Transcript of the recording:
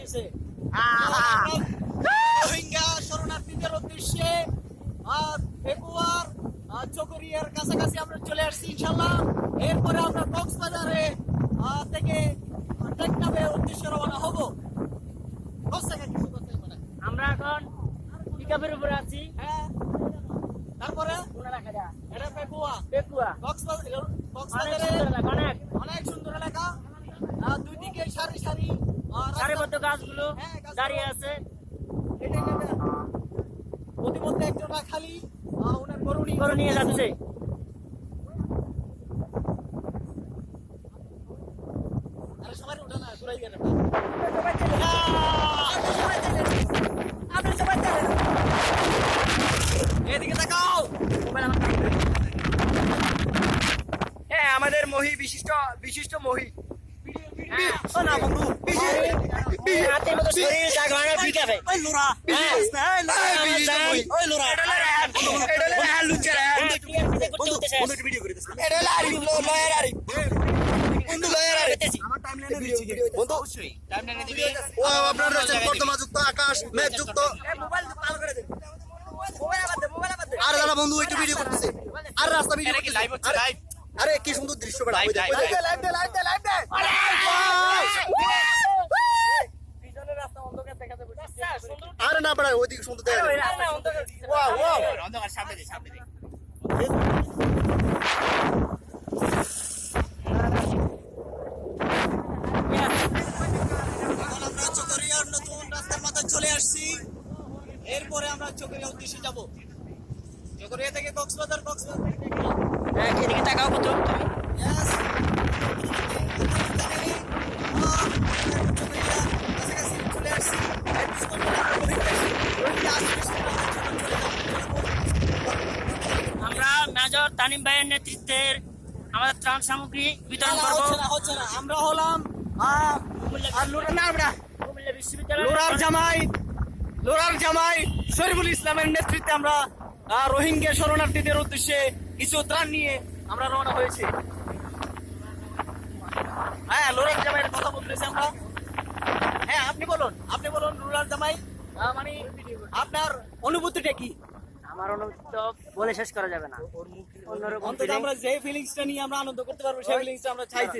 গেছে। রোহিঙ্গা শরণার্থীদের উদ্দেশ্যে ফেব্রুয়ার চকরিয়ার কাছাকাছি আমরা চলে আসছি ইনশাল্লাহ। এরপরে আমরা কক্সবাজারে থেকে টেকনাফের উদ্দেশ্যে রওনা হব। আমরা এখন পিকআপের উপরে আছি। হ্যাঁ, তারপরে এটা পেকুয়া কক্সবাজারে অনেক সুন্দর এলাকা। দুই দিকে সারি সারি সারিবদ্ধ গাছগুলো হ্যাঁ, গাছগুলো দাঁড়িয়ে আছে। প্রতিমধ্যে একজনটা খালি ওনার গরু নিয়ে যাচ্ছে। আরে সবাই উঠে না, ঘুরাই গেল। এদিকে তাকাও। হ্যাঁ, আমাদের মহি বিশিষ্ট মহি। না বন্ধু, হাতের মতো শরীর জায়গা হয় না পিকআপে। ওই লোরা ওই লোরা ভিডিও করে দিস। আকাশ মেঘ যুক্ত। আর দাদা বন্ধু একটু ভিডিও করতেছে, আর রাস্তা ভিডিও করতেছে। আরে কি সুন্দর দৃশ্য বেড়া। আরে না বেড়া, ওইদিকে সুন্দর দেখা আমরা চকরিয়ার নতুন রাস্তার মাথায় চলে আসছি। এরপরে আমরা চকরিয়া উদ্দেশ্যে যাব। চকরিয়া থেকে কক্সবাজার, এদিকে তাকাও কত Yes. আমরা মেজর তানিম ভাইয়ের নেতৃত্বের আমাদের ত্রাণ সামগ্রী বিতরণ করবো। হচ্ছে না আমরা হলাম কুমিল্লা বিশ্ববিদ্যালয় লোরার জামাই শরীফুল ইসলামের নেতৃত্বে আমরা রোহিঙ্গা শরণার্থীদের উদ্দেশ্যে কিছু ত্রাণ নিয়ে আমরা রওনা হয়েছি। হ্যাঁ, লোরার জামাইয়ের কথা বলতেছি আমরা। হ্যাঁ, আপনি বলুন লোরার জামাই, মানে আপনার অনুভূতিটা কি? আমার অনুভূতি তো বলে শেষ করা যাবে না। অন্যরকম অন্তত আমরা যে ফিলিংসটা নিয়ে আমরা আনন্দ করতে পারবো, সেই ফিলিংসটা আমরা চাইছি।